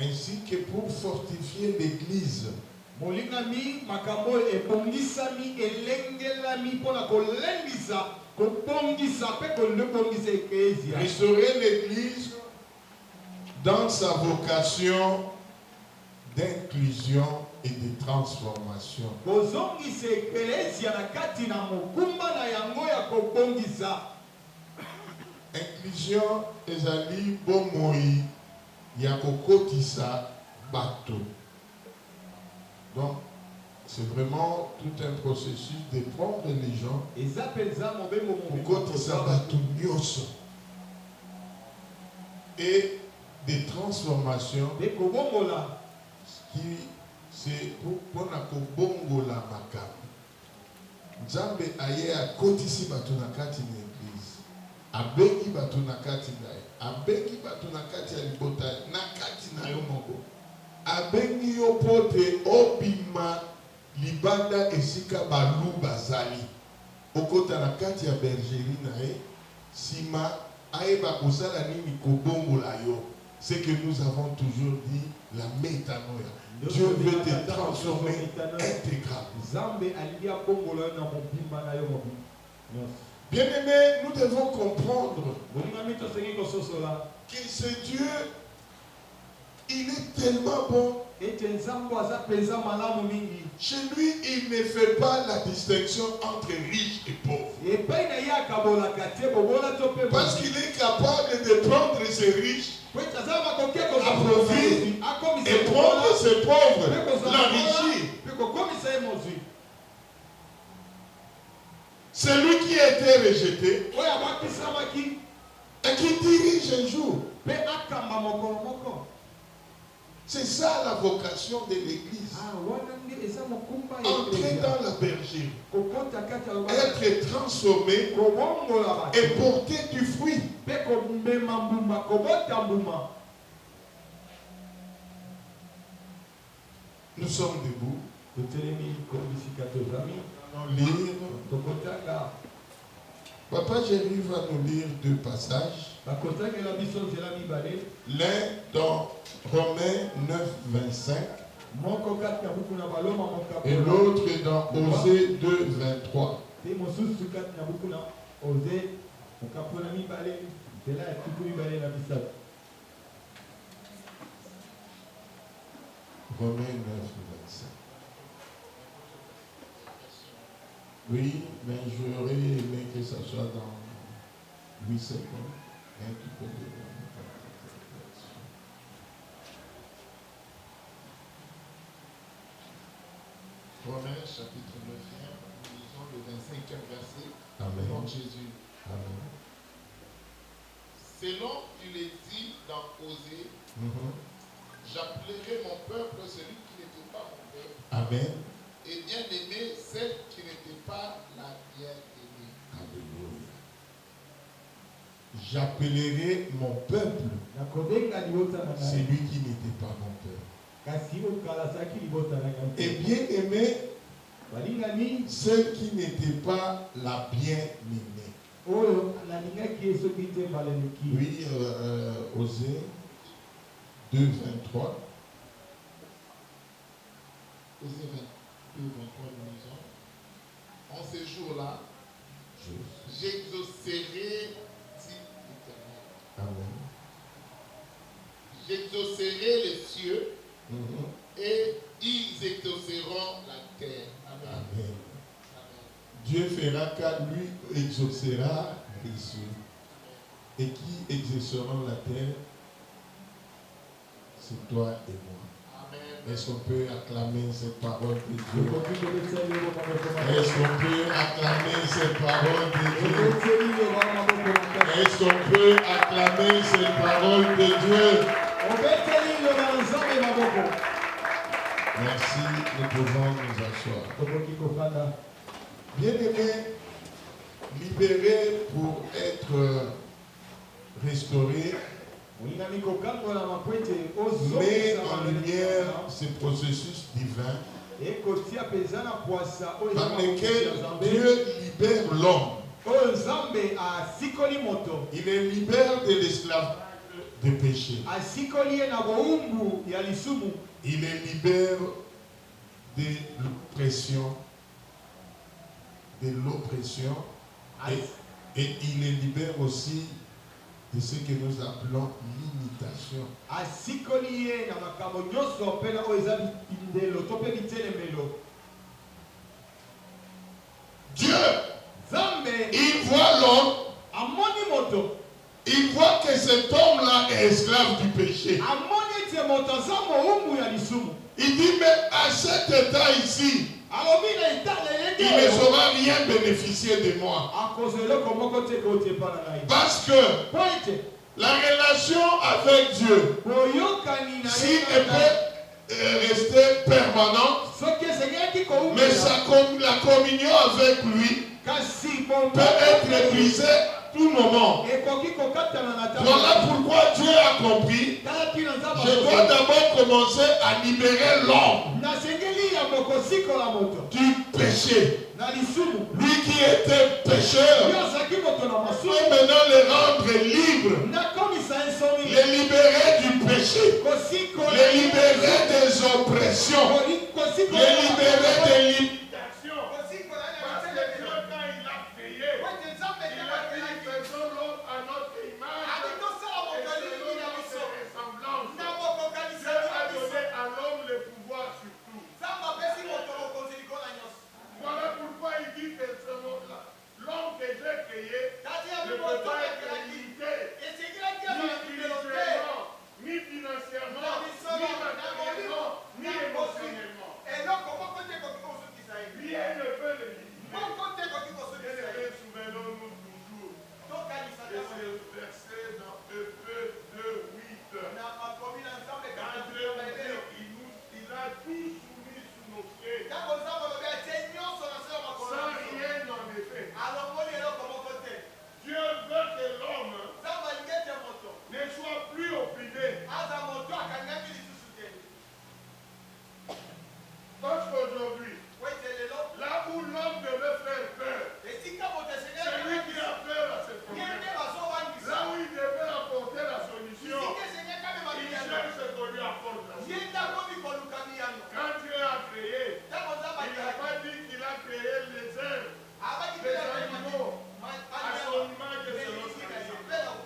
ainsi que pour fortifier l'église. Molingami makambo ebongisami elengelami pona kolengisa kobongisa pe kolebongisa eklezia. Restaurer l'église dans sa vocation d'inclusion et de transformation. Bozongisa eklezia na kati na mokumba na yango ya kobongisa. Inclusion ezali bomoi ya kokotisa bato. Donc, c'est vraiment tout un processus de prendre les gens kokotisa bato nyonso et des transformations qui c'est pour na kobongola makambo. Nzambe aye akotisi bato na kati na église. Abengi bato na kati na ye. Abengi bato na kati ya libota na kati na yo moko. Abengi yo pote obima libanda esika balu bazali. Okota na kati ya bergerie na ye. Sima aeba kozala nini kobongola yo. C'est que nous avons toujours dit la métanoïa. Dieu veut te transformer intégral. Bien-aimés, nous devons comprendre que ce Dieu, il est tellement bon. Chez lui, il ne fait pas la distinction entre riches et pauvres. Parce qu'il est capable de prendre ces riches, appauvrir et prendre ces pauvres, l'enrichir. Celui qui a été rejeté et qui dirige un jour. C'est ça la vocation de l'église. Entrer dans la bergerie, être transformé et porter du fruit. Nous sommes debout. Nous lire. Papa Jérémy va nous lire deux passages. L'un dans Romains 9, 25 et l'autre dans Osée 2, 23. Romains 9, 25. Oui, mais j'aurais aimé que ça soit dans 8 secondes. Un petit peu de... Romains chapitre 9, nous lisons le 25e verset. Amen. Dans Jésus. Amen. Selon tu l'es dit dans Osée, j'appellerai mon peuple celui qui n'était pas mon peuple. Amen. Et bien aimé celle qui n'était pas la bien-aimée. Alléluia. J'appellerai mon peuple celui qui n'était pas mon peuple. Et bien aimé celle qui n'était pas la bien-aimée. Oui, Osée 2, 23. Osée 2, 23, nous lisons. En ces jours-là, j'exaucerai, dit l'Éternel. Amen. J'exaucerai les cieux et ils exauceront la terre. Amen. Amen. Dieu fera qu'à lui exaucera les cieux. Et qui exauceront la terre, c'est toi et moi. Amen. Est-ce qu'on peut acclamer cette parole de Dieu? Est-ce qu'on peut acclamer cette parole de Dieu? Est-ce qu'on peut acclamer cette parole de Dieu? Merci, nous pouvons nous asseoir. Bien-aimés, libérés pour être restaurés, mais en lumière ce processus divin dans lequel Dieu libère l'homme. Il les libère de l'esclavage de péché. Asikolie na boumbu ya lisumu. Il les libère de l'oppression. Et il les libère aussi de ce que nous appelons l'imitation. Asikolie na makambo nyoso pena o eza bindelo to pe bitelemelo. Dieu, Zambe, il voit l'homme, amoni moto. il voit que cet homme-là est esclave du péché. Amoni te moto zamo umbu ya lisumu. Il dit, mais à cet état ici, Alobi na itale il yenge. ne saura rien bénéficier de moi. Akozelo komoko te ko te para na. Parce que Pointe. la relation avec Dieu, Boyokani na si elle peut rester permanente, soki esengeli ko umbu. mais la communion avec lui Kasi bombo. peut être brisée à tout moment. Ekoki kokatana na tama. Voilà pourquoi Dieu a compris. Tala tina nzamba. Je dois d'abord commencer à libérer l'homme Na sengeli ya mokosiko la moto. du péché. Na lisumu. Lui qui était pécheur, Yo saki moto na il masumu. faut maintenant le rendre libre, Na komisa ensomi. les libérer du péché, Kosiko. les libérer des oppressions, Kosiko. les libérer des limitations. Kosiko na Parce que Dieu, quand il a créé, il a dit faisons l'homme à notre image, et selon notre ressemblance. Dieu a donné à l'homme le pouvoir sur tout. Voilà pourquoi il dit que l'homme que j'ai créé ne peut pas être limité, ni spirituellement, ni financièrement, ni matériellement, ni émotionnellement. Rien ne peut le limiter. Et souvenons-nous toujours de ce verset dans Hébreux 2:8. Quand Dieu nous dit, il a tout soumis sous nos pieds, sans rien en effet. Dieu veut que l'homme ne soit plus opprimé. Parce qu'aujourd'hui, là où l'homme devait faire peur, c'est lui qui a peur à ce problème. Là où il devait apporter la solution, il cherche ce qu'on lui apporte la solution. Quand Dieu a créé, il n'a pas dit qu'il a créé les herbes, les animaux, à son image et selon sa ressemblance.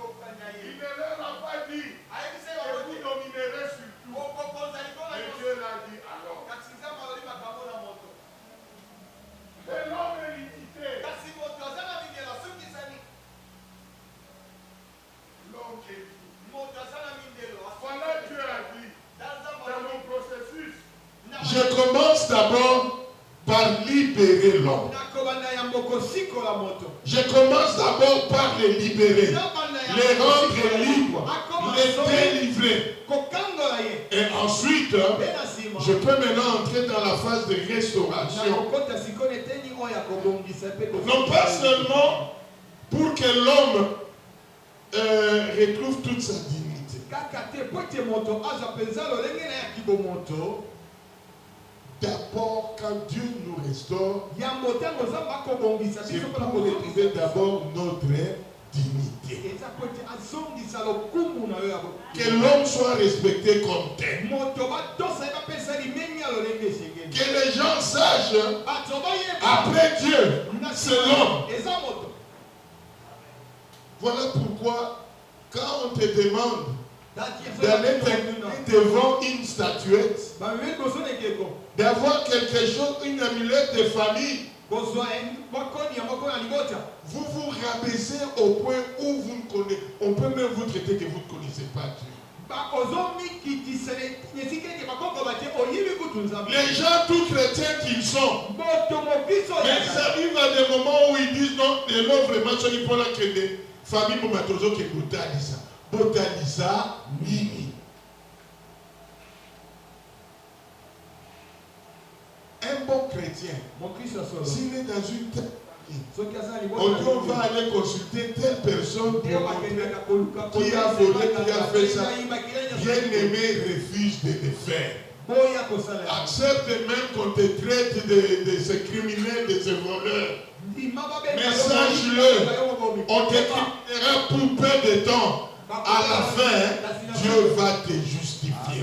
Il ne leur a pas dit que vous dominerez sur tout. Et Dieu l'a dit alors. Et l'homme est limité. L'homme est limité. Voilà, Dieu a dit dans mon processus. Je commence d'abord par libérer l'homme. Je commence d'abord par les libérer, les rendre libres, les délivrer. Et ensuite, je peux maintenant entrer dans la phase de restauration. Non pas seulement pour que l'homme retrouve toute sa dignité. D'abord, quand Dieu nous restaure, c'est pour retrouver d'abord notre dignité. Que l'homme soit respecté comme tel. Que les gens sachent, après Dieu, c'est l'homme. Voilà pourquoi, quand on te demande d'aller devant une statuette, d'avoir quelque chose, une amulette de famille, vous vous rabaissez au point où vous ne connaissez, on peut même vous traiter que vous ne connaissez pas Dieu. Les gens tout chrétiens qu'ils sont, mais ils arrivent à des moments où ils disent non, et là vraiment, ce n'est pas là que des familles pour mettre qui botalisa. Botalisa, mimi. Un bon chrétien, s'il est dans une telle famille, on va aller consulter telle personne qui a volé, qui a fait ça. Bien-aimé, refuse de le faire. Accepte même qu'on te traite de ces criminels, de ces voleurs. Mais sache-le, on te criminera pour peu de temps. à la fin, Dieu va te justifier.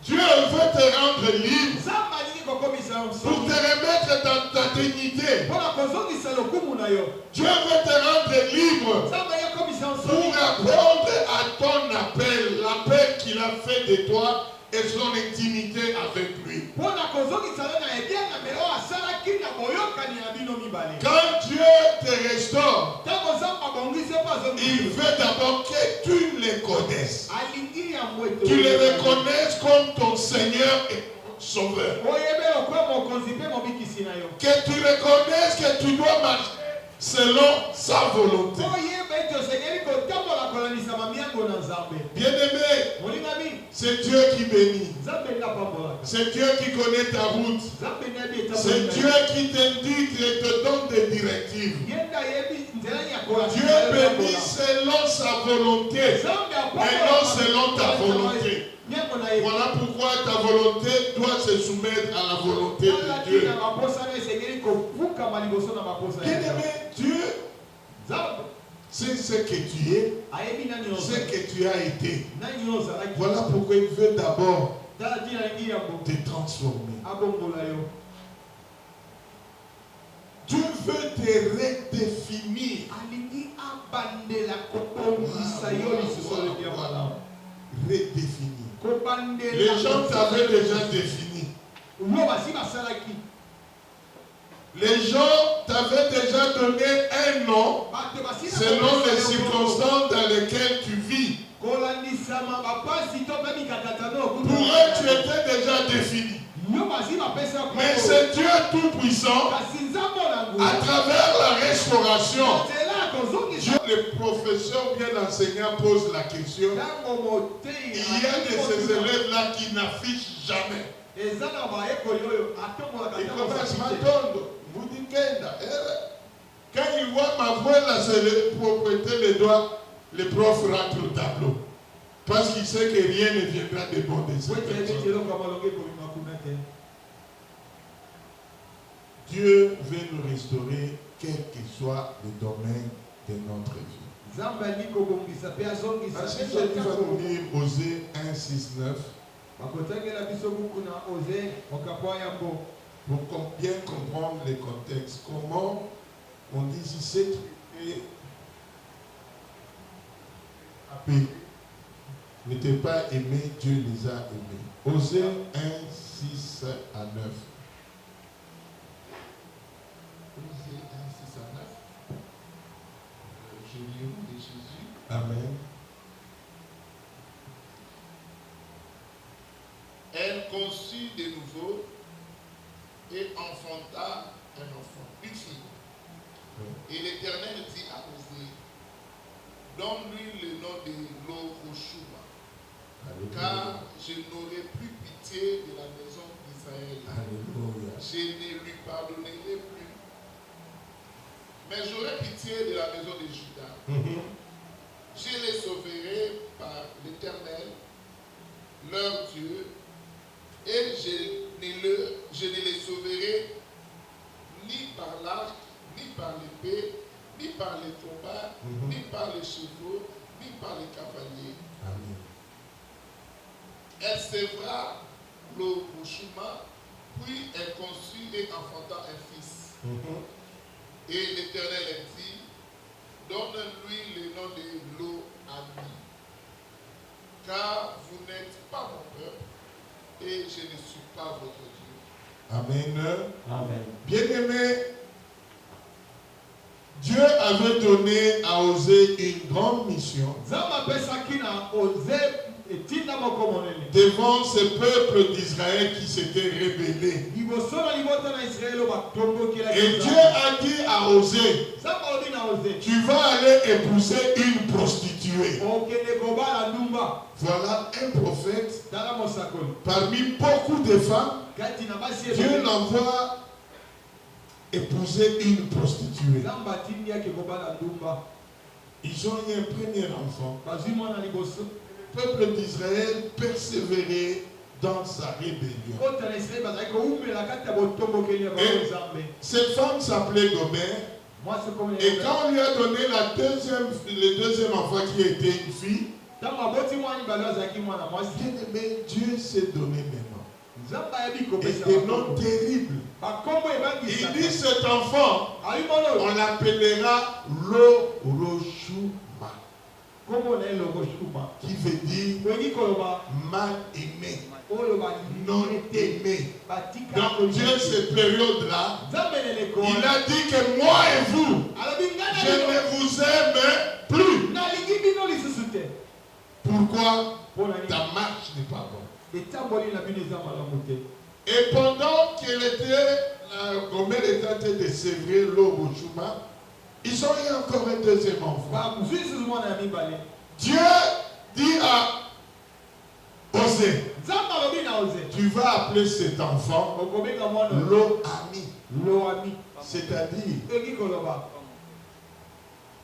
Dieu veut te rendre libre pour te remettre dans ta dignité. Dieu veut te rendre libre pour répondre à ton appel, l'appel qu'il a fait de toi et son intimité avec lui. Quand Dieu te restaure, il veut d'abord que tu le connaisses. Tu le reconnaisses comme ton Seigneur et ton Sauveur. Que tu reconnaisses que tu dois marcher selon sa volonté. Bien-aimé, c'est Dieu qui bénit. C'est Dieu qui connaît ta route. C'est Dieu qui t'indique et te donne des directives. Dieu bénit selon sa volonté et non selon ta volonté. Voilà pourquoi ta volonté doit se soumettre à la volonté de Dieu. Bien-aimé, Dieu, c'est ce que tu es, ce que tu as été. Voilà pourquoi il veut d'abord te transformer. Dieu veut te redéfinir. Redéfinir. Les gens t'avaient déjà défini. Les gens t'avaient déjà donné un nom selon les circonstances dans lesquelles tu vis. Pour eux, tu étais déjà défini. Mais c'est Dieu Tout-Puissant, à travers la restauration. Dieu, le professeur bien enseignant pose la question. Il y a de ces élèves-là qui n'affichent jamais. Il commence à m'attendre. Quand il voit ma voix là, c'est pour prêter les doigts, le prof rentre au tableau. Parce qu'il sait que rien ne viendra de bon de cette personne. Dieu veut nous restaurer, quel que soit le domaine de notre vie. Ainsi, je vais vous lire Osée 1, 6, 9. Pour bien comprendre le contexte, comment on dit si c'est n'était pas aimé, Dieu les a aimés. Osée 1, 6 à 9. Osée 1, 6 à 9. Je lis de Jésus. Amen. Elle conçut de nouveau et enfanta un enfant, une fille. Et l'Éternel dit à Osée, donne-lui le nom de Lo-Rushuma, car je n'aurai plus pitié de la maison d'Israël. Je ne lui pardonnerai plus. Mais j'aurai pitié de la maison de Juda. Je les sauverai par l'Éternel, leur Dieu, et je ne les sauverai ni par l'arc, ni par l'épée, ni par les combats, ni par les chevaux, ni par les cavaliers. Amen. Elle sèvera Lo-Rushuma, puis elle conçut et enfanta un fils. Et l'Éternel dit, donne-lui le nom de Lo-Ami, car vous n'êtes pas mon peuple, et je ne suis pas votre Dieu. Amen. Amen. Bien-aimé, Dieu avait donné à Osée une grande mission devant ce peuple d'Israël qui s'était rebellé. Et Dieu a dit à Osée, tu vas aller épouser une prostituée. Voilà un prophète parmi beaucoup de femmes. Dieu l'envoie épouser une prostituée. Ils ont eu un premier enfant. Le peuple d'Israël persévérait dans sa rébellion. Et Cette femme s'appelait Gomère. Et quand on lui a donné le deuxième enfant qui était une fille, bien-aimé, Dieu s'est donné des noms. Et des noms terribles. Il dit cet enfant, on l'appellera Loroshuma, qui veut dire mal aimé, non aimé. Dans Dieu, cette période-là, il a dit que moi et vous, je ne vous aime plus. Pourquoi? Ta marche n'est pas bonne. Et pendant qu'elle était, la Gomère était en train de sévrer Loroshuma, ils ont eu encore un deuxième enfant. Dieu dit à Osée, tu vas appeler cet enfant Lo-Ami. C'est-à-dire,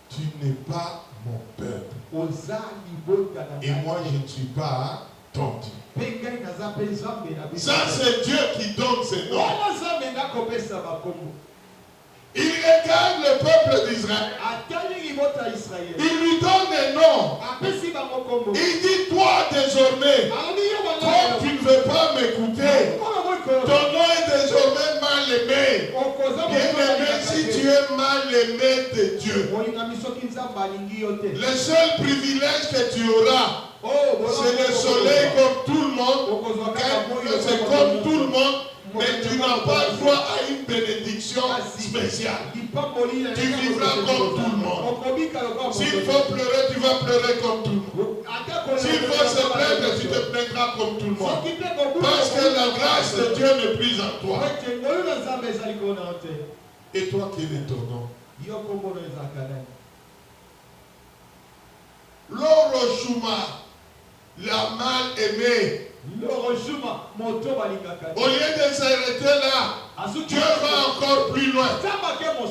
tu n'es pas mon peuple. Et moi, je ne suis pas ton Dieu. Ça, c'est Dieu qui donne ses noms. Il regarde le peuple d'Israël. Il lui donne des noms. Il dit, toi désormais, comme tu ne veux pas m'écouter, ton nom est désormais mal aimé. Bien-aimé, si tu es mal aimé de Dieu, le seul privilège que tu auras, c'est le soleil comme tout le monde. C'est comme tout le monde. Mais tu n'as pas droit à une bénédiction spéciale. Tu vivras comme tout le monde. S'il faut pleurer, tu vas pleurer comme tout le monde. S'il faut se plaindre, tu te plaindras comme tout le monde. Parce que la grâce de Dieu n'est plus en toi. Et toi, quel est ton nom? Loroshuma, la mal aimée. Au lieu de s'arrêter là, Dieu va encore plus loin.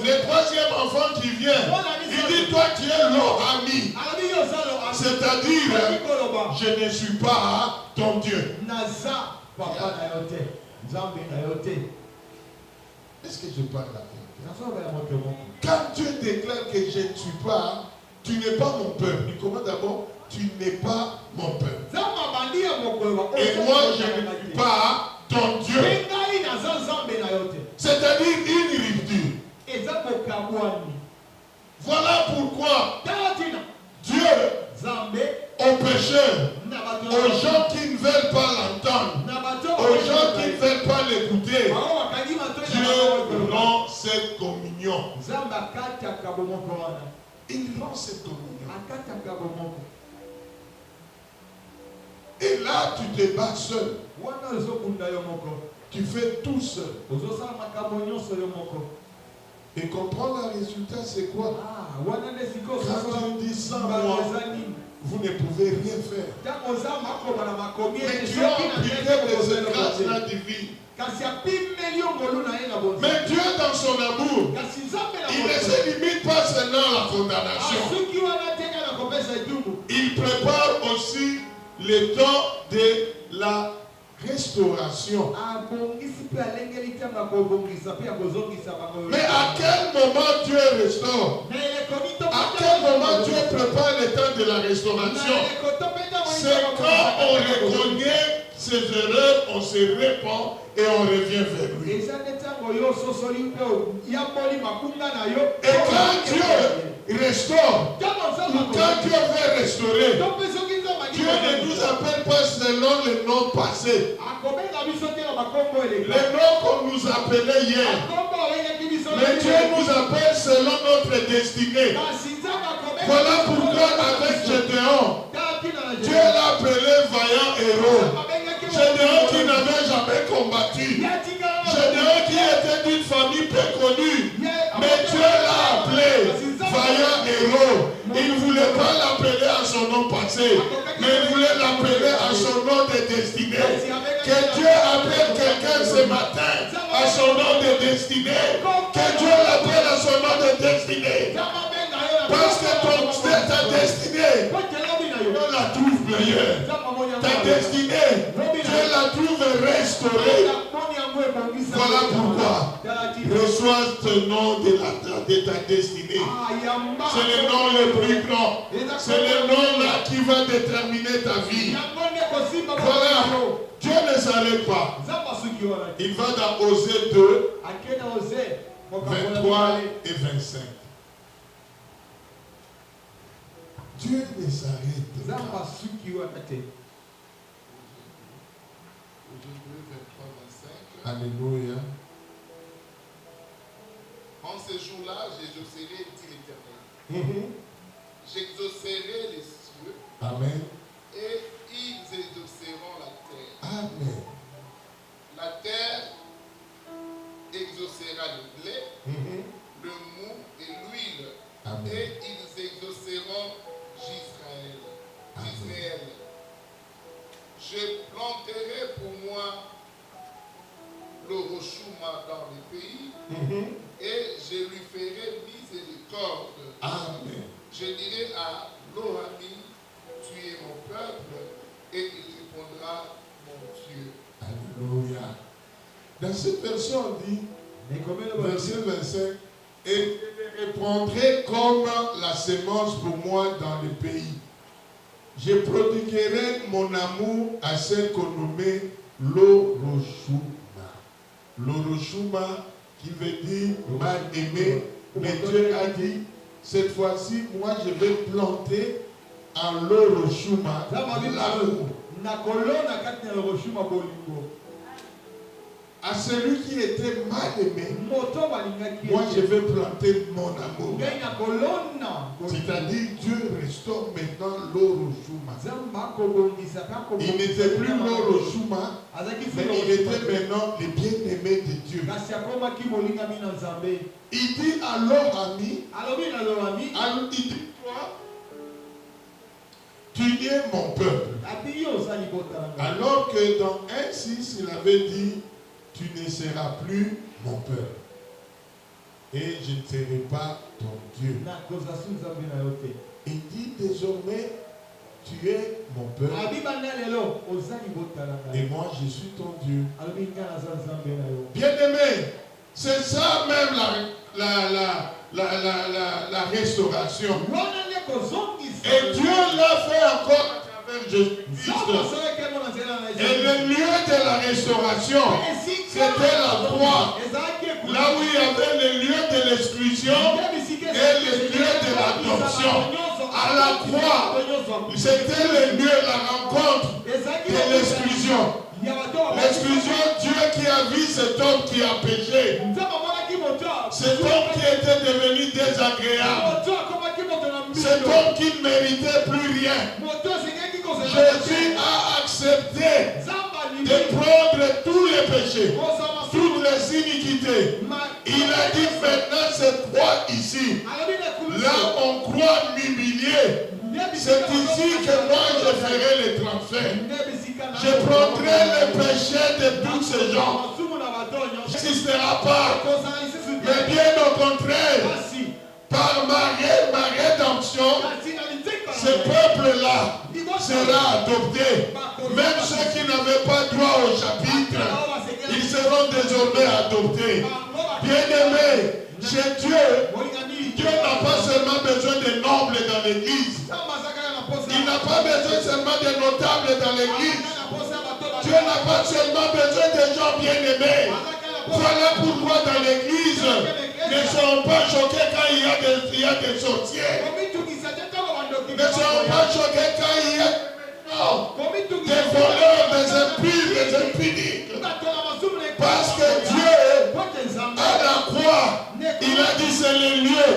Le troisième enfant qui vient, il dit, toi tu es l'ami. C'est-à-dire, je ne suis pas ton Dieu. Est-ce que je parle là? Quand Dieu déclare que je ne suis pas, tu n'es pas mon peuple. Il commence d'abord, tu n'es pas mon peuple. Et moi, je ne suis pas ton Dieu. C'est-à-dire une rupture. Voilà pourquoi Dieu, aux pécheurs, aux gens qui ne veulent pas l'entendre, aux gens qui ne veulent pas l'écouter, Dieu rend cette communion. Il rend cette communion. Et là, tu te bats seul. Tu fais tout seul. Et comprendre le résultat, c'est quoi? Quand tu dis sans moi, vous ne pouvez rien faire. Mais tu as appliqué des grâces divines. Mais Dieu, dans son amour, il ne se limite pas seulement à la condamnation. Il prépare aussi le temps de la restauration. Mais à quel moment Dieu restaure? À quel moment Dieu prépare le temps de la restauration? C'est quand on reconnaît ses erreurs, on se répand et on revient vers lui. Et quand Dieu restaure, ou quand Dieu veut restaurer, Dieu ne nous appelle pas selon les noms passés. Les noms qu'on nous appelait hier. Mais Dieu nous appelle selon notre destinée. Voilà pourquoi avec Gédéon, Dieu l'a appelé vaillant héros. Gédéon qui n'avait jamais combattu. Gédéon qui était d'une famille peu connue. Mais Dieu l'a appelé vaillant héros. Il ne voulait pas l'appeler à son nom passé, mais il voulait l'appeler à son nom de destinée. Que Dieu appelle quelqu'un ce matin à son nom de destinée. Que Dieu l'appelle à son nom de destinée. Parce que ta destinée, on la trouve multipliée. Ta destinée, Dieu la trouve restaurée. Voilà pourquoi reçois ce nom de ta destinée. C'est le nom le plus grand. C'est le nom là qui va déterminer ta vie. Voilà. Dieu ne s'arrête pas. Il va dans Osée 2, 23 et 25. Dieu ne s'arrête pas. Alléluia. En ce jour-là, j'exaucerai, dit l'Éternel. J'exaucerai les cieux. Amen. Et ils exauceront la terre. Amen. La terre exaucera le blé, le mou et l'huile. Amen. Et ils exauceront Israël. Je planterai pour moi le rochouma dans les pays et je lui ferai miséricorde. Amen. Je dirai à l'Orami, tu es mon peuple, et il répondra, mon Dieu. Alléluia. Dans cette version, on dit, verset 25, et je les prendrai comme la semence pour moi dans le pays. Je prodiguerai mon amour à celle qu'on nommait l'Oroshuma. L'Oroshuma qui veut dire mal aimé, mais Dieu a dit, cette fois-ci, moi je vais planter en l'Oroshuma l'amour. À celui qui était mal aimé, moi je vais planter mon amour. C'est-à-dire Dieu restaure maintenant l'Oroshuma. Il n'était plus l'Oroshuma, mais il était maintenant le bien-aimé de Dieu. Il dit à l'Orami, il dit toi, tu es mon peuple. Alors que dans 1,6, il avait dit, tu ne seras plus mon peuple. Et je ne serai pas ton Dieu. Il dit désormais, tu es mon peuple. Et moi, je suis ton Dieu. Bien-aimé, c'est ça même la restauration. Et Dieu l'a fait encore à travers Jésus-Christ. Et le lieu de la restauration, c'était la croix. Là où il y avait le lieu de l'exclusion et le lieu de l'adoption. À la croix, c'était le lieu, la rencontre de l'exclusion. L'exclusion, Dieu qui a vu cet homme qui a péché. Cet homme qui était devenu désagréable. Cet homme qui ne méritait plus rien. Jésus a accepté de prendre tous les péchés, toutes les iniquités. Il a dit maintenant cette croix ici. Là on croit m'humilier. C'est ici que moi je ferai les transferts. Je prendrai les péchés de tous ces gens. Je n'existera pas. Mais bien au contraire, par ma rédemption, ce peuple-là sera adopté. Même ceux qui n'avaient pas droit au chapitre, ils seront désormais adoptés. Bien-aimés, chez Dieu n'a pas seulement besoin de nobles dans l'église. Il n'a pas besoin seulement de notables dans l'église. Dieu n'a pas seulement besoin de gens bien-aimés. Voilà pourquoi dans l'église, ne seront pas choqués quand il y a des sorciers. Ne seront pas choqués quand il y a des voleurs, des impies, des impudiques. Parce que Dieu, à la croix, il a dit c'est le lieu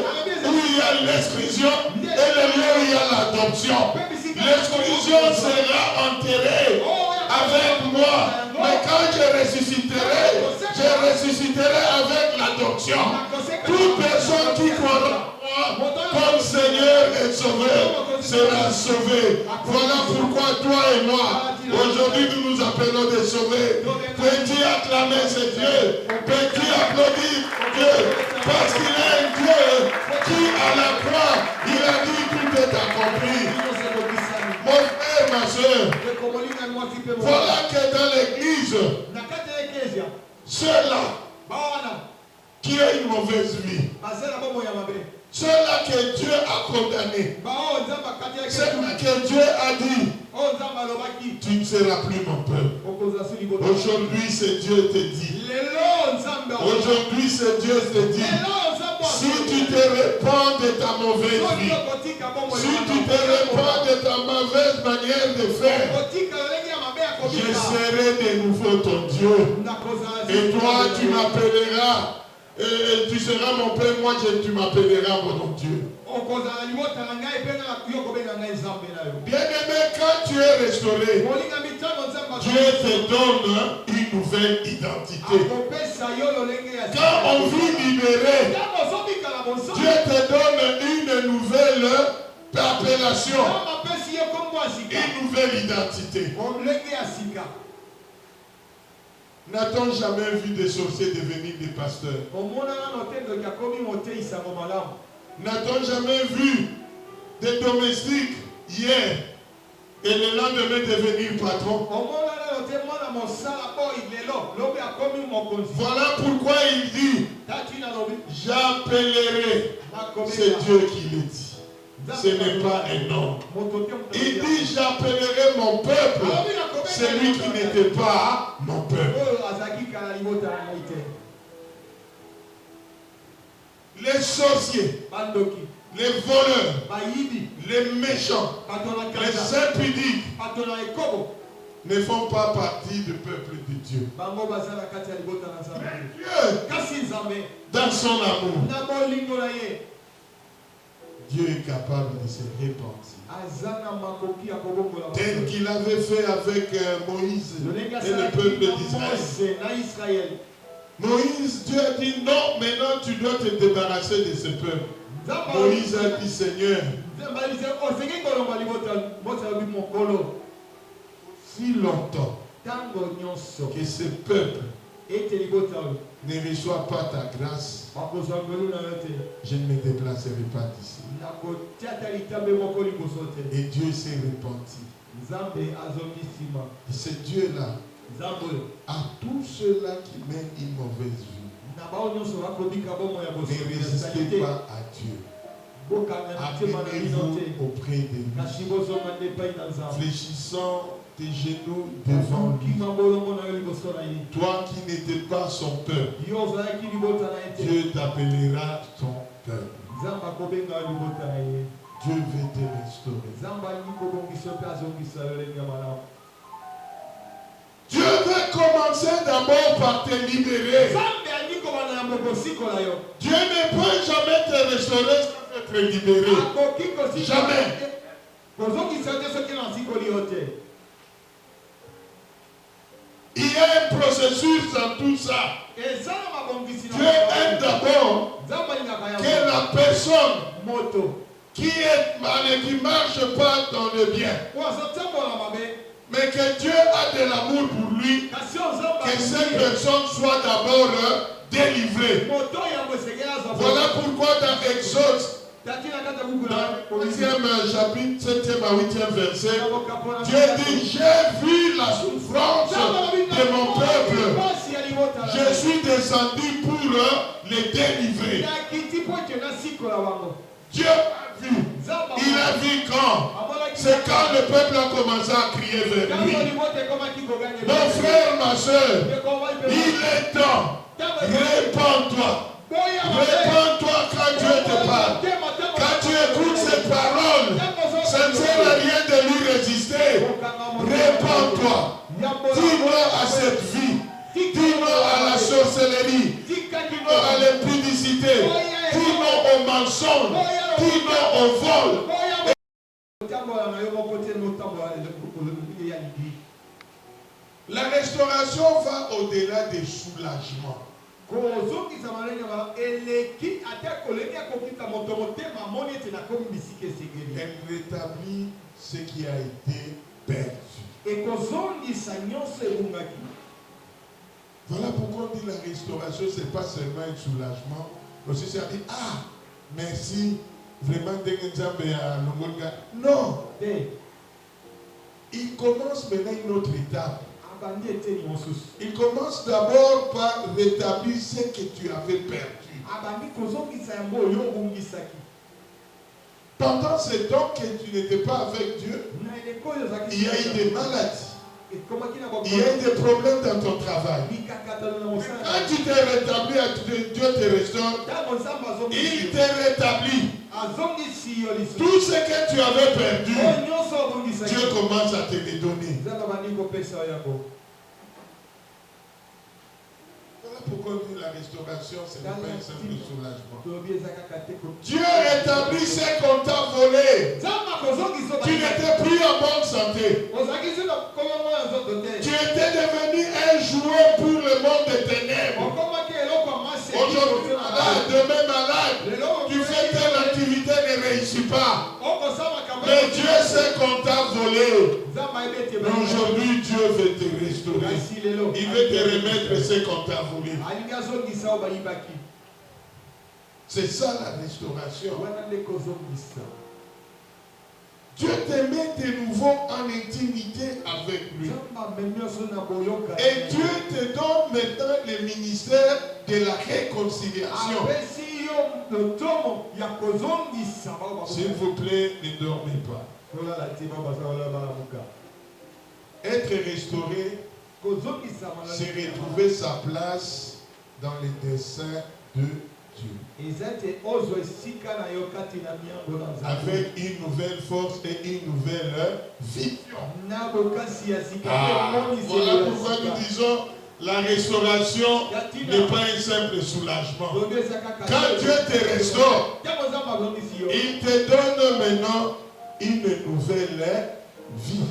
où il y a l'exclusion et le lieu où il y a l'adoption. L'exclusion sera enterrée avec moi. Mais quand je ressusciterai avec l'adoption. Toute personne qui croira en moi comme Seigneur et Sauveur sera sauvée. Voilà pourquoi toi et moi, aujourd'hui nous nous appelons des sauvés. Peux-tu acclamer ce Dieu? Peux-tu applaudir Dieu? Parce qu'il est un Dieu qui à la croix, il a dit tout est accompli. Mon frère, ma frère, voilà que dans l'église, ceux-là qui ont une mauvaise vie, ceux-là que Dieu a condamnés, ceux-là que Dieu a dit, tu ne seras plus mon peuple. Aujourd'hui, c'est Dieu te dit. Aujourd'hui, c'est Dieu te dit. Si tu te répands de ta mauvaise vie, si tu te répands de ta mauvaise manière de faire, je serai de nouveau ton Dieu. Et toi, tu m'appelleras. Et tu seras mon père, moi tu m'appelleras mon Dieu. Bien-aimé, quand tu es restauré, Dieu te donne une nouvelle identité. Quand on vit libéré, Dieu te donne une nouvelle appellation, une nouvelle identité. N'a-t-on jamais vu des sorciers devenir des pasteurs? N'a-t-on jamais vu des domestiques hier et le lendemain devenir patron? Voilà pourquoi il dit, j'appellerai, c'est Dieu qui le dit. Ce n'est pas un homme. Il dit, j'appellerai mon peuple, celui qui n'était pas mon peuple. Les sorciers, les voleurs, les méchants, les impudiques ne font pas partie du peuple de Dieu. Mais Dieu, dans son amour, Dieu est capable de se repentir. Tel qu'il avait fait avec Moïse et le peuple d'Israël. Moïse, Dieu a dit non, maintenant tu dois te débarrasser de ce peuple. Moïse a dit, Seigneur, si longtemps que ce peuple ne reçoit pas ta grâce, je ne me déplacerai pas d'ici. Et Dieu s'est repenti. Et ce Dieu-là, à tous ceux-là qui mènent une mauvaise vie, ne résistez pas à Dieu. Amenez-vous auprès de lui, fléchissant tes genoux devant lui. Toi qui n'étais pas son peuple, Dieu t'appellera son peuple. Dieu veut te restaurer. Dieu veut commencer d'abord par te libérer. Dieu ne peut jamais te restaurer sans être libéré. Jamais. Il y a un processus dans tout ça. Dieu aime d'abord que la personne qui marche pas dans le bien, mais que Dieu a de l'amour pour lui, que cette personne soit d'abord délivrée. Voilà pourquoi dans Exode, dans le 8e chapitre, 7e à 8e verset, Dieu dit, j'ai vu la souffrance de mon peuple. Je suis descendu pour les délivrer. Dieu a vu. Il a vu quand? C'est quand le peuple a commencé à crier vers lui. Mon frère, ma soeur, il est temps. Répands-toi. Répands-toi quand Dieu te parle. Quand tu écoutes cette parole, ça ne sert à rien de lui résister. Répands-toi. Dis-moi à cette vie. Dis-moi à la sorcellerie. Dis-moi à l'impudicité. Dis-moi au mensonge. Dis-moi au vol. La restauration va au-delà des soulagements. Elle rétablit ce qui a été perdu. Voilà pourquoi on dit la restauration, ce n'est pas seulement un soulagement. Aussi, ça dit, ah, merci, vraiment, non. il commence maintenant une autre étape. Il commence d'abord par rétablir ce que tu avais perdu. Pendant ce temps que tu n'étais pas avec Dieu, il y a eu des maladies. Il y a eu des problèmes dans ton travail. Quand tu t'es rétabli, Dieu te restaure. Il te rétablit. Tout ce que tu avais perdu, Dieu commence à te les donner. Voilà pourquoi la restauration, ce n'est pas un simple soulagement. Dieu rétablit ce qu'on t'a volé. Tu n'étais plus en bonne santé. Tu étais devenu un jouet pour le monde des ténèbres. Aujourd'hui malade, demain malade. Tu fais telle activité, ne réussit pas. Mais Dieu sait qu'on t'a volé. Mais aujourd'hui, Dieu veut te restaurer. Il veut te remettre ce qu'on t'a volé. C'est ça la restauration. Dieu te met de nouveau en intimité avec lui. Et Dieu te donne maintenant le ministère de la réconciliation. S'il vous plaît, ne dormez pas. Être restauré, c'est retrouver sa place dans les desseins de Dieu. Avec une nouvelle force et une nouvelle vision. Voilà pourquoi nous disons la restauration n'est pas un simple soulagement. Quand Dieu te restaure, il te donne maintenant une nouvelle vie.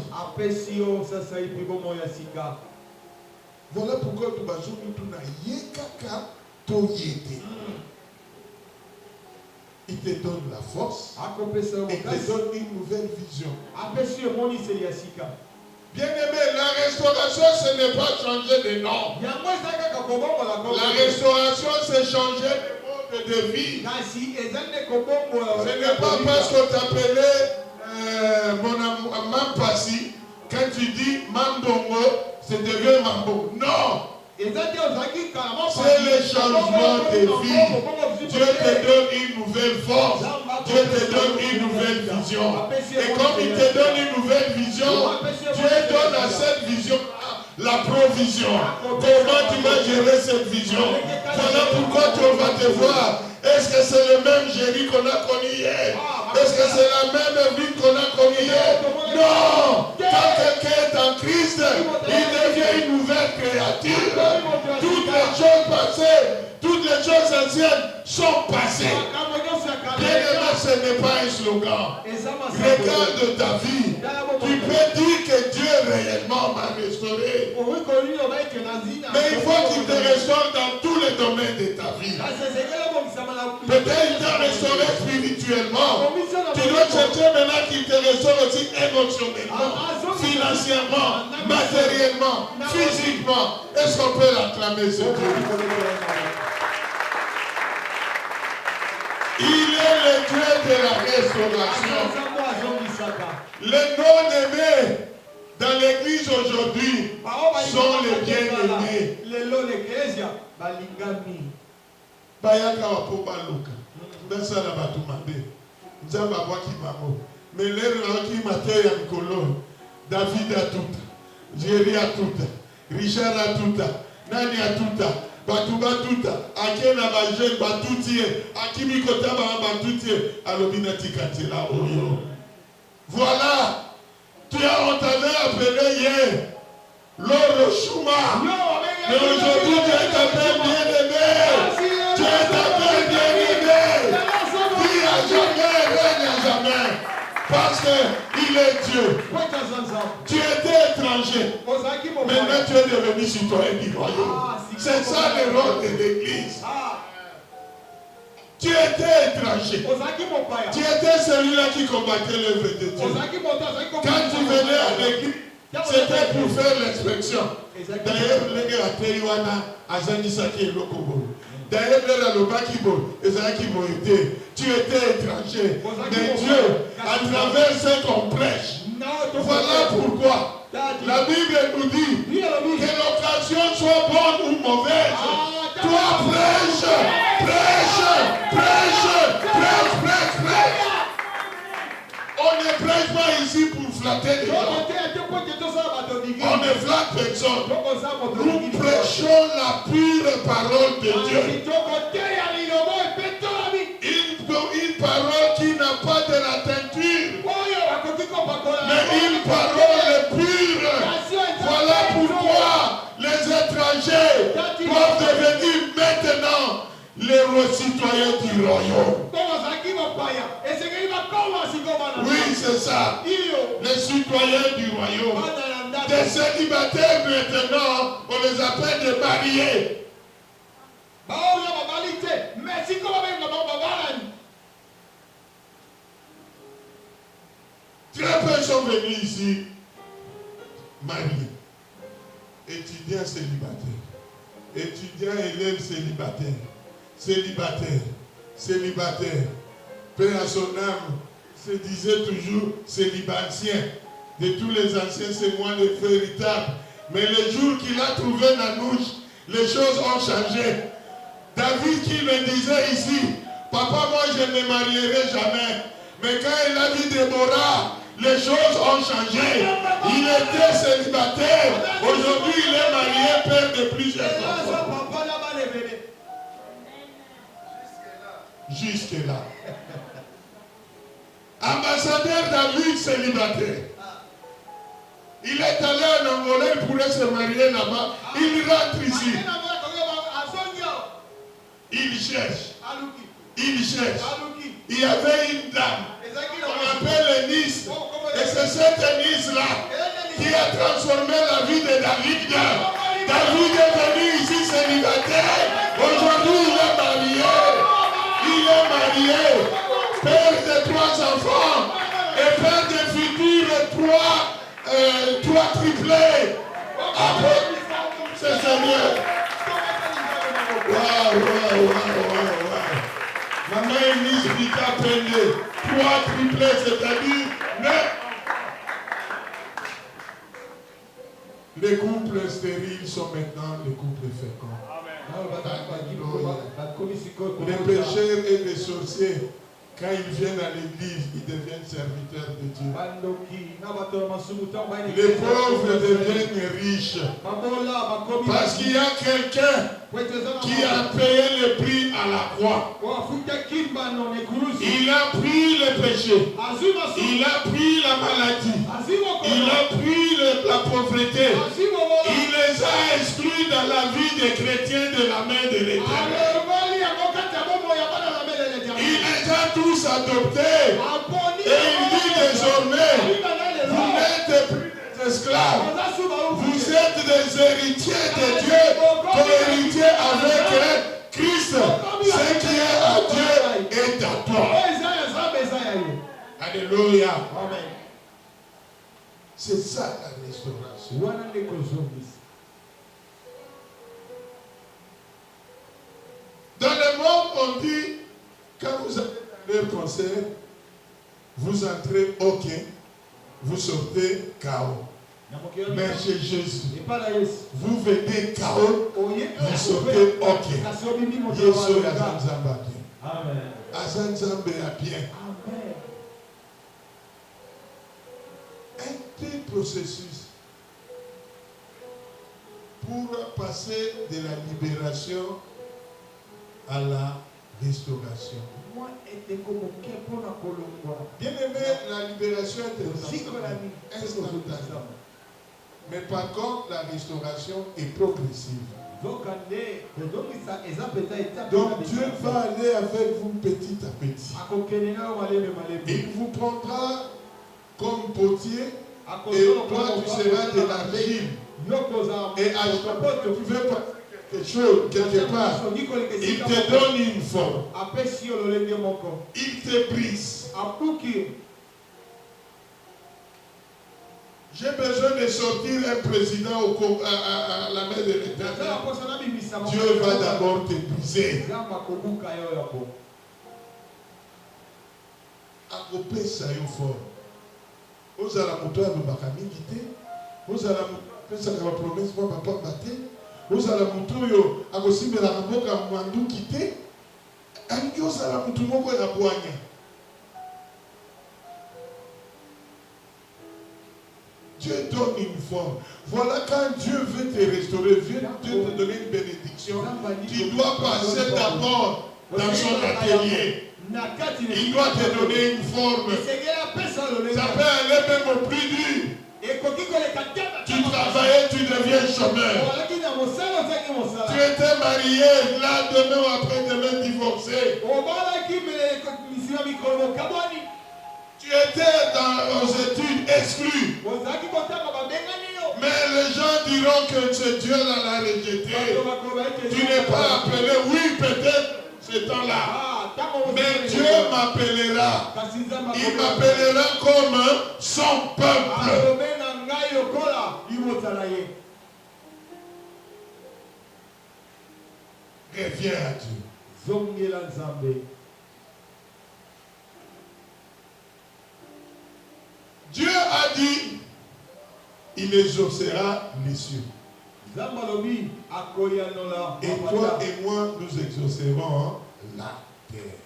Voilà pourquoi nous basons il te donne la force et te donne une nouvelle vision. Bien aimé, la restauration, ce n'est pas changer de nom. La restauration, c'est changer de mode de vie. Ce n'est pas parce qu'on t'appelait mon Mampassi, quand tu dis Mandongo, c'est devient Mambo. Non! C'est le changement de vie. Dieu te donne une nouvelle force. Dieu te donne une nouvelle vision. Et comme il te donne une nouvelle vision, Dieu donne à cette vision la provision. Comment tu vas gérer cette vision? Voilà pourquoi tu vas te voir. Est-ce que c'est le même Jésus qu'on a connu hier? Est-ce que c'est la même vie qu'on a connue hier? Non! Quand quelqu'un est en Christ, il devient une nouvelle créature. Toutes les choses passées, toutes les choses anciennes sont passées. Bien-aimé, ce n'est pas un slogan. Regarde ta vie. Tu peux dire que Dieu réellement m'a restauré. Mais il faut qu'il te restaure dans tous les domaines de ta vie. Peut-être il t'a restauré spirituellement. Tu dois chercher maintenant qu'il te restaure aussi émotionnellement, financièrement, matériellement, physiquement. Est-ce qu'on peut l'acclamer ce Dieu? Il est le Dieu de la restauration. Les non-aimés dans l'église aujourd'hui sont les bien-aimés. Bayaka wapo baluka. Besa na batumande. Nzamba kwa kimamo. Melero na kimate ya mikolo. David a tuta. Jerry a tuta. Richard a tuta. Nani a tuta. Batuba tuta. Akena baje batutie. Akimi kotaba batutie. Alobina tikatila oyo. Voilà. On t'avait appelé hier. L'or Chouma. Mais aujourd'hui tu es appelé bien-aimé. Tu es appelé bien-aimé. Dis à jamais, règne à jamais. Parce qu'il est Dieu. Tu étais étranger. Maintenant tu es devenu citoyen du royaume. C'est ça le rôle de l'église. Tu étais étranger. Tu étais celui-là qui combattait l'œuvre de Dieu. Quand tu venais à l'église, c'était pour faire l'inspection. D'ailleurs, les gars, tu étais étranger. Mais Dieu, à travers ce qu'on prêche, voilà pourquoi La Bible nous dit que l'occasion soit bonne ou mauvaise. Toi, prêche, prêche, prêche, prêche, prêche, prêche. On ne prêche pas ici pour flatter les gens. On ne flatte personne. Nous prêchons la pure parole de Dieu. Une parole qui n'a pas de la teinture, mais une parole pure. Voilà pourquoi les étrangers doivent devenir maintenant les citoyens du royaume. Oui, c'est ça. Les citoyens du royaume. Des célibataires maintenant, on les appelle des mariés. Très peu sont venus ici mariés. Étudiants célibataires. Étudiants élèves célibataires. Célibataires. Célibataires. Père à son âme se disait toujours célibatien. De tous les anciens, c'est moi le véritable. Mais le jour qu'il a trouvé Nanouche, les choses ont changé. David qui me disait ici, papa, moi je ne me marierai jamais. Mais quand il a vu Déborah, les choses ont changé. Il était célibataire. Aujourd'hui, il est marié, père de plusieurs enfants. Jusque-là. Ambassadeur David célibataire. Il est allé en Angola, il pourrait se marier là-bas. Il rentre ici. Il cherche. Il cherche. Il y avait une dame qu'on appelle Nice. Et c'est cette Nice-là qui a transformé la vie de David. David est venu ici célibataire. Aujourd'hui, il est marié. Il est marié. Père de 3 enfants. Et père de futurs 3 triplés. Après, c'est Seigneur. Waouh. Maman Elise Vita Pende, 3 triplés, c'est-à-dire 9. Les couples stériles sont maintenant les couples féconds. Les pécheurs et les sorciers, quand ils viennent à l'église, ils deviennent serviteurs de Dieu. Les pauvres deviennent riches. Parce qu'il y a quelqu'un qui a payé le prix à la croix. Il a pris le péché. Il a pris la maladie. Il a pris la pauvreté. Il les a exclus dans la vie des chrétiens de la main de l'Éternel. Il les a tous adoptés. Et il dit désormais, vous n'êtes plus des esclaves. Vous êtes des héritiers de Dieu, co-héritiers avec Christ. Ce qui est à Dieu est à toi. Alléluia. C'est ça la restauration. Dans le monde, on dit, quand vous avez leur concert, vous entrez OK, vous sortez KO. Mais chez Jésus, vous venez KO, vous sortez OK. Yesu Azanzamba bien. Azanzamba bien. Un petit processus pour passer de la libération à la restauration. Bien aimé, la libération est instantanée. Mais par contre, la restauration est progressive. Donc Dieu va aller avec vous petit à petit. Il vous prendra comme potier et toi tu seras de l'argile. Et à chaque fois que tu veux pas quelque chose, quelque part, il te donne une forme. Il te brise. J'ai besoin de sortir un président à la main de l'Éternel. Dieu va d'abord te briser. Akopesa yo fort. Ozala moto ya lobaka mingi te. Vous allez faire ça comme promesse pour papa battre. Vous allez montrer à aussi de la ramboka mandu quitter. Andio ça la mutu moko ya boanya. Dieu donne une forme. Voilà quand Dieu veut te restaurer, Dieu te donner une bénédiction. Tu dois passer d'abord dans son atelier. Il doit te donner une forme. Ça peut aller même au plus dur. Tu travaillais, tu deviens chômeur. Tu étais marié, là, demain ou après-demain divorcé. Tu étais dans aux études exclu. Mais les gens diront que ce Dieu-là l'a rejeté. Tu n'es pas appelé. Oui, peut-être ce temps-là. Mais Dieu m'appellera. Il m'appellera comme son peuple. Reviens à Dieu. Dieu a dit, il exaucera les cieux. Et toi et moi, nous exaucerons la terre.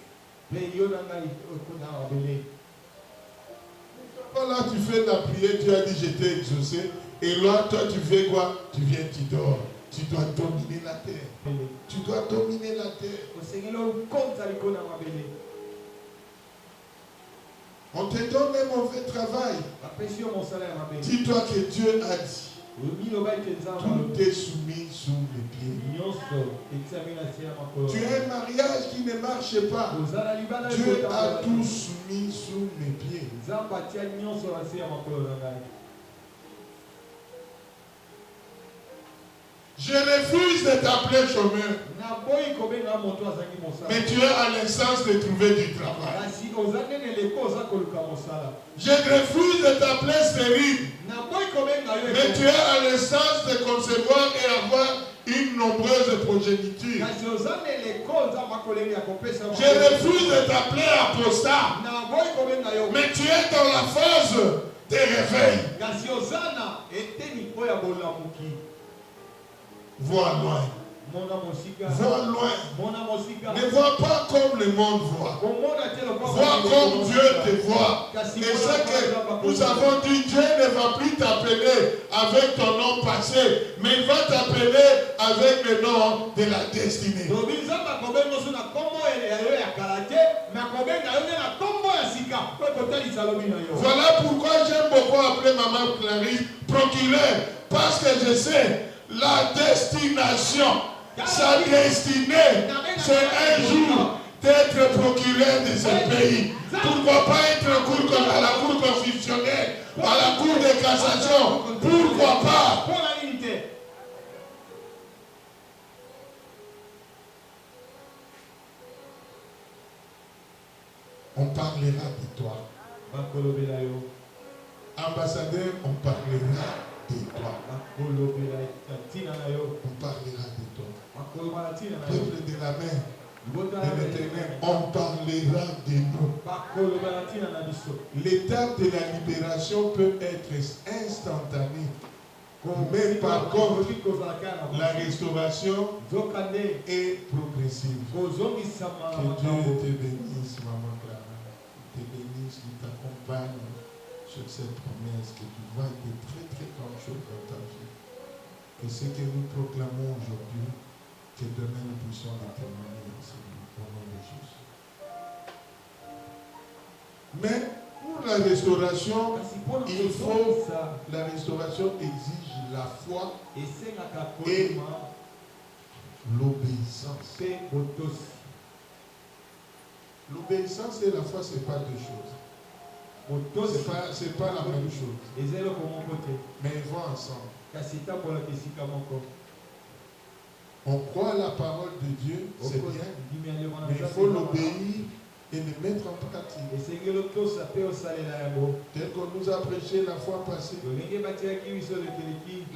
Voilà, tu fais la prière, tu as dit, je t'ai exaucé. Et là, toi, tu fais quoi? Tu viens, tu dors. Tu dois dominer la terre. Tu dois dominer la terre. On te donne un mauvais travail. Dis-toi que Dieu a dit. Tout est soumis sous les pieds. Tu as un mariage qui ne marche pas. Dieu a tout soumis sous mes pieds. Je refuse de t'appeler chômeur. Mais tu es à l'instance de trouver du travail. Je refuse de t'appeler stérile. Mais tu es à l'instance de concevoir et avoir une nombreuse progéniture. Je refuse de t'appeler apostat. Mais tu es dans la phase de réveil. Vois loin. Vois loin. Ne vois pas comme le monde voit. Vois comme Dieu te voit. Et c'est que nous avons dit, Dieu ne va plus t'appeler avec ton nom passé, mais il va t'appeler avec le nom de la destinée. Voilà pourquoi j'aime beaucoup appeler maman Clarisse procureur, parce que je sais la destination. Sa destinée, c'est un jour d'être procureur de ce pays. Pourquoi pas être à la cour constitutionnelle, à la cour de cassation? Pourquoi pas? On parlera de toi. Ambassadeur, on parlera de toi. On parlera de toi. Peuple de la mer, de l'Éternel, on parlera de nous. L'étape de la libération peut être instantanée. Mais par contre, la restauration est progressive. Que Dieu te bénisse, maman Clara. Te bénisse, qu'il t'accompagne sur cette promesse, que tu vois de très très grandes choses dans ta vie. Que ce que nous proclamons aujourd'hui, que demain nous puissions le témoigner au nom de Jésus. Mais pour la restauration, il faut, la restauration exige la foi et l'obéissance. L'obéissance et la foi, ce n'est pas deux choses. Ce n'est pas la même chose. Mais ils vont ensemble. On croit à la parole de Dieu, c'est bien, mais il faut l'obéir et le mettre en pratique. Tel qu'on nous a prêché la fois passée,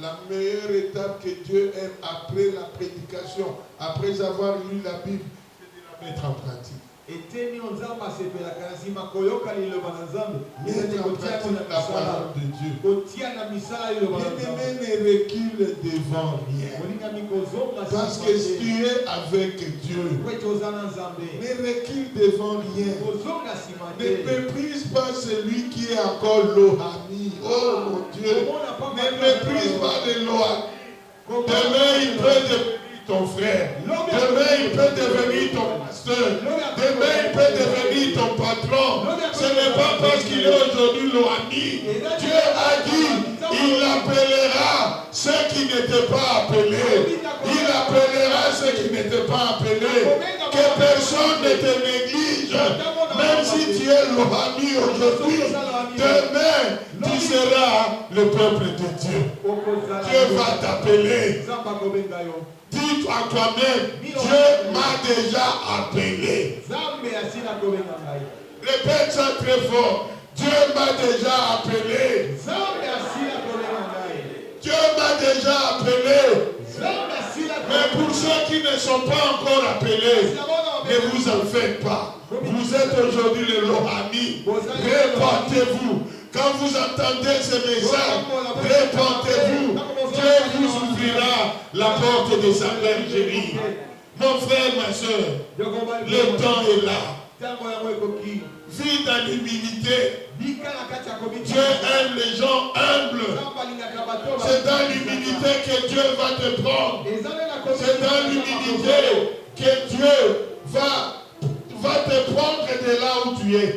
la meilleure étape que Dieu aime après la prédication, après avoir lu la Bible, c'est de la mettre en pratique. eteni onzamba sepelaka na nsima koyoka liloba na nzambe Mettre en pratique la parole de Dieu. kotia na misala liloba na nzambe Bien-aimé, ne recule devant rien. olingami kozonga Parce que si tu es avec Dieu, kwete oza na nzambe ne recule devant rien. kozonga nsima Ne te méprise pas celui qui est encore Lohami. Oh mon Dieu. Ne méprise pas le Lohami. Demain, il peut devenir ton frère. Demain, il peut devenir ton pasteur. Demain, il peut devenir ton patron. Ce n'est pas parce qu'il est aujourd'hui Lohami. Dieu a dit, il appellera ceux qui n'étaient pas appelés. Il appellera ceux qui n'étaient pas appelés. Que personne ne te néglige. Même si tu es Lohami aujourd'hui, demain, tu seras le peuple de Dieu. Dieu va t'appeler. Dis à toi-même, Dieu m'a déjà appelé. Répète ça très fort. Dieu m'a déjà appelé. Dieu m'a déjà appelé. Mais pour ceux qui ne sont pas encore appelés, ne vous en faites pas. Vous êtes aujourd'hui les Lohami. Répentez-vous. Quand vous entendez ce message, répentez-vous. Dieu vous ouvrira la porte de sa bergerie. Mon frère, ma soeur, le temps est là. Vis dans l'humilité. Dieu aime les gens humbles. C'est dans l'humilité que Dieu va te prendre. C'est dans l'humilité que Dieu va te prendre de là où tu es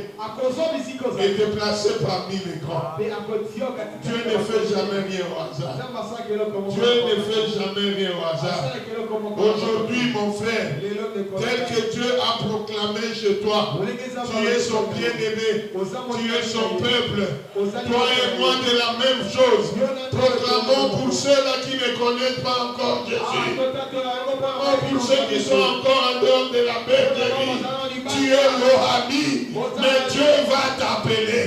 et te placer parmi les grands. Dieu ne fait jamais rien au hasard. Dieu ne fait jamais rien au hasard. Aujourd'hui, mon frère, tel que Dieu a proclamé chez toi, tu es son bien-aimé, tu es son peuple. Toi et moi de la même chose. Proclamons pour ceux-là qui ne connaissent pas encore Jésus. Pour ceux qui sont encore en dehors de la bergerie. Tu es Lohami, mais Dieu va t'appeler.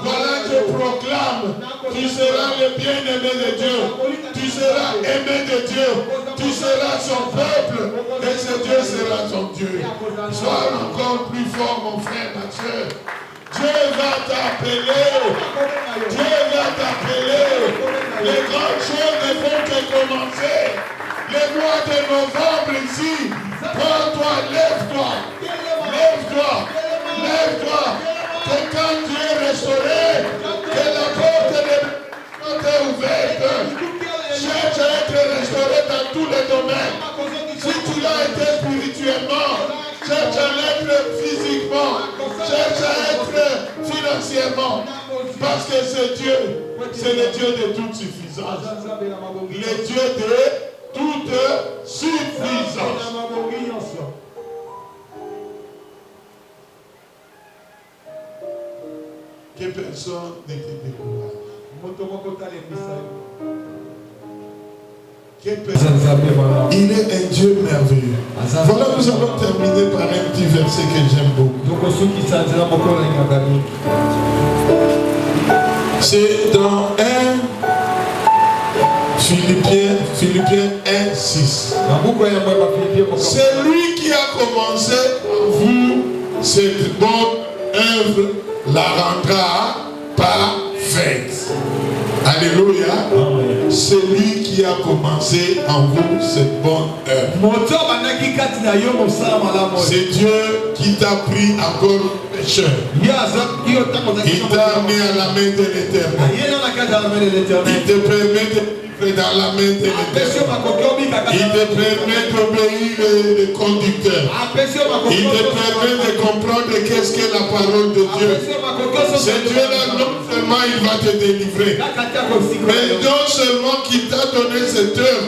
Voilà, je proclame, tu seras le bien-aimé de Dieu, tu seras aimé de Dieu, tu seras son peuple, et ce Dieu sera son Dieu. Sois encore plus fort, mon frère, ma soeur. Dieu va t'appeler. Dieu va t'appeler. Les grandes choses ne font que commencer. Le mois de novembre ici, prends-toi, lève-toi. Lève-toi, lève-toi, que quand tu es restauré, que la porte est ouverte. Cherche à être restauré dans tous les domaines. Si tu l'as été spirituellement, cherche à l'être physiquement, cherche à être financièrement. Parce que c'est Dieu, c'est le Dieu de toute suffisance. Le Dieu de toute suffisance. Que personne ne te décourage. Il est un Dieu merveilleux. Voilà, nous allons terminer par un petit verset que j'aime beaucoup. C'est dans 1 Philippiens 1:6. C'est lui qui a commencé en vous cette bonne œuvre, la rendra parfaite. Alléluia. C'est lui qui a commencé en vous cette bonne œuvre. C'est Dieu qui t'a pris encore pécheur. Il t'a mis à la main de l'Éternel. Il te permet de vivre dans la main de l'Éternel. Il te permet d'obéir le conducteur. Il te permet de comprendre qu'est-ce que la parole de Dieu. C'est Dieu-là, non seulement il va te délivrer, mais non seulement qu'il t'a donné cette œuvre,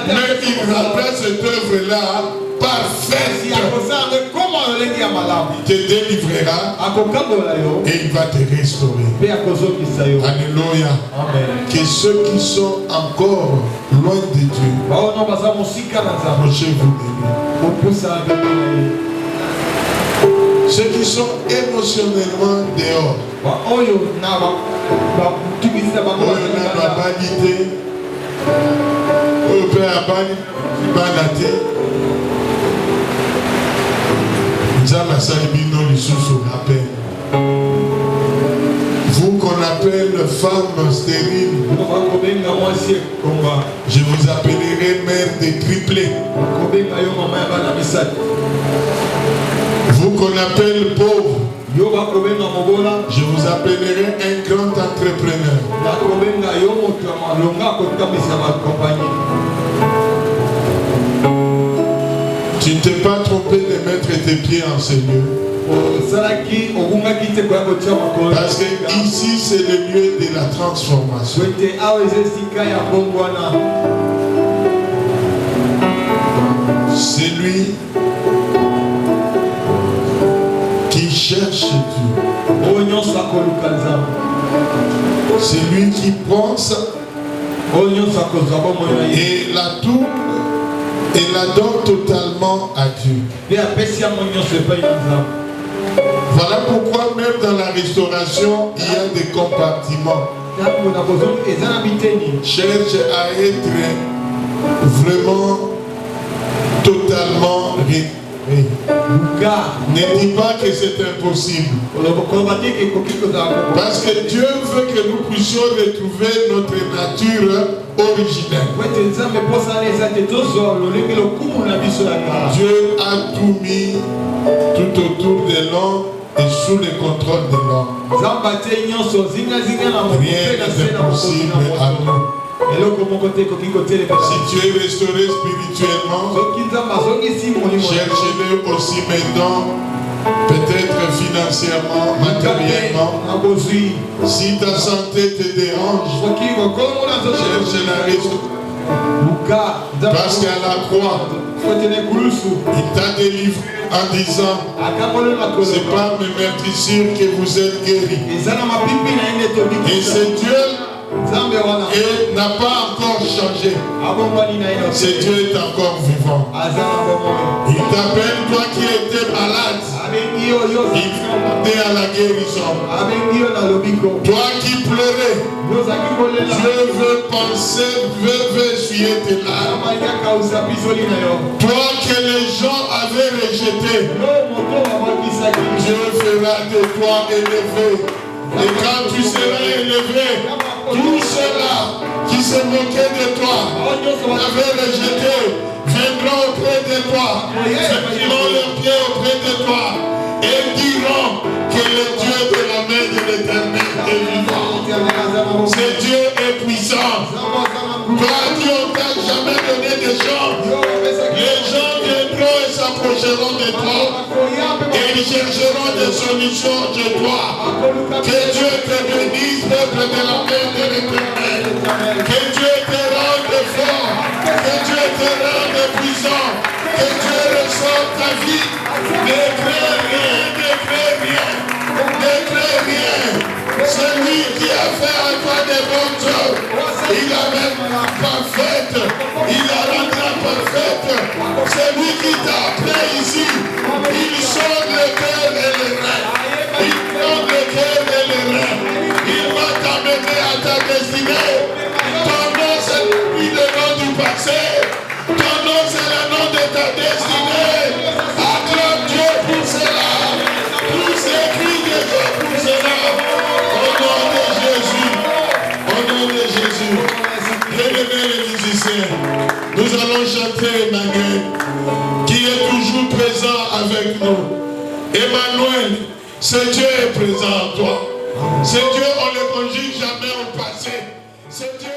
mais il rendra cette œuvre-là parfaite. Il te délivrera et il va te restaurer. Alléluia. Que ceux qui sont encore loin de Dieu, approchez-vous de lui. Ceux qui sont émotionnellement dehors, Nzama Salibino Lisusu rappelle. Vous qu'on appelle femme stérile, je vous appellerai mère des triplés. Vous qu'on appelle pauvre, je vous appellerai un grand entrepreneur. Tu ne t'es pas trompé de mettre tes pieds en ce lieu. Parce que ici c'est le lieu de la transformation. C'est lui qui cherche Dieu. C'est lui qui pense et la tourne et la donne totalement à Dieu. Voilà pourquoi même dans la restauration, il y a des compartiments. Cherche à être vraiment totalement ne dis pas que c'est impossible. Parce que Dieu veut que nous puissions retrouver notre nature originelle. Dieu a tout mis tout autour de l'homme et sous le contrôle de l'homme. Rien n'est impossible à nous. Si tu es restauré spirituellement, cherche-le aussi maintenant, peut-être financièrement, matériellement. Si ta santé te dérange, cherche la restauration. Parce qu'à la croix, il t'a délivré en disant, c'est pas mes meurtrissures que vous êtes guéris. Et c'est Dieu. Et n'a pas encore changé. Ce Dieu est encore vivant. Il t'appelle, toi qui étais malade. Il t'appelle à la guérison. Toi qui pleurais. Dieu veut penser, veut essuyer tes larmes. Toi que les gens avaient rejeté. Dieu fera de toi élevé. Et quand tu seras élevé, tous ceux-là qui se moquaient de toi, t'avaient rejeté, viendront auprès de toi, mettront leurs pieds auprès de toi et diront que le Dieu de la main de l'Éternel est vivant. Ce Dieu est puissant. Toi qui on t'a jamais donné de gens, les gens viendront et s'approcheront de toi et ils chercheront des solutions de toi. Que Dieu te bénisse, peuple de la main de l'Éternel. Que Dieu te rende fort, que Dieu te rende puissant, que Dieu ressorte ta vie. Ne crée rien, ne crée rien, ne crée rien. C'est lui qui a fait à toi des bonnes choses. Il a même parfaite, il a rendu parfaite. C'est lui qui t'a appelé ici. Il sonne le cœur et les reins. Il sonne le cœur et les reins. Il va t'amener à ta destinée. Ton nom c'est le nom du passé. Ton nom c'est le nom de ta destinée. Acclame Dieu pour cela. Tous écrits de Dieu pour cela. Au nom de Jésus. Au nom de Jésus. Bien-aimés les musiciens, nous allons chanter Emmanuel, qui est toujours présent avec nous. Emmanuel, ce Dieu est présent en toi. Ce Dieu, on ne le conjugue jamais au passé. Ce Dieu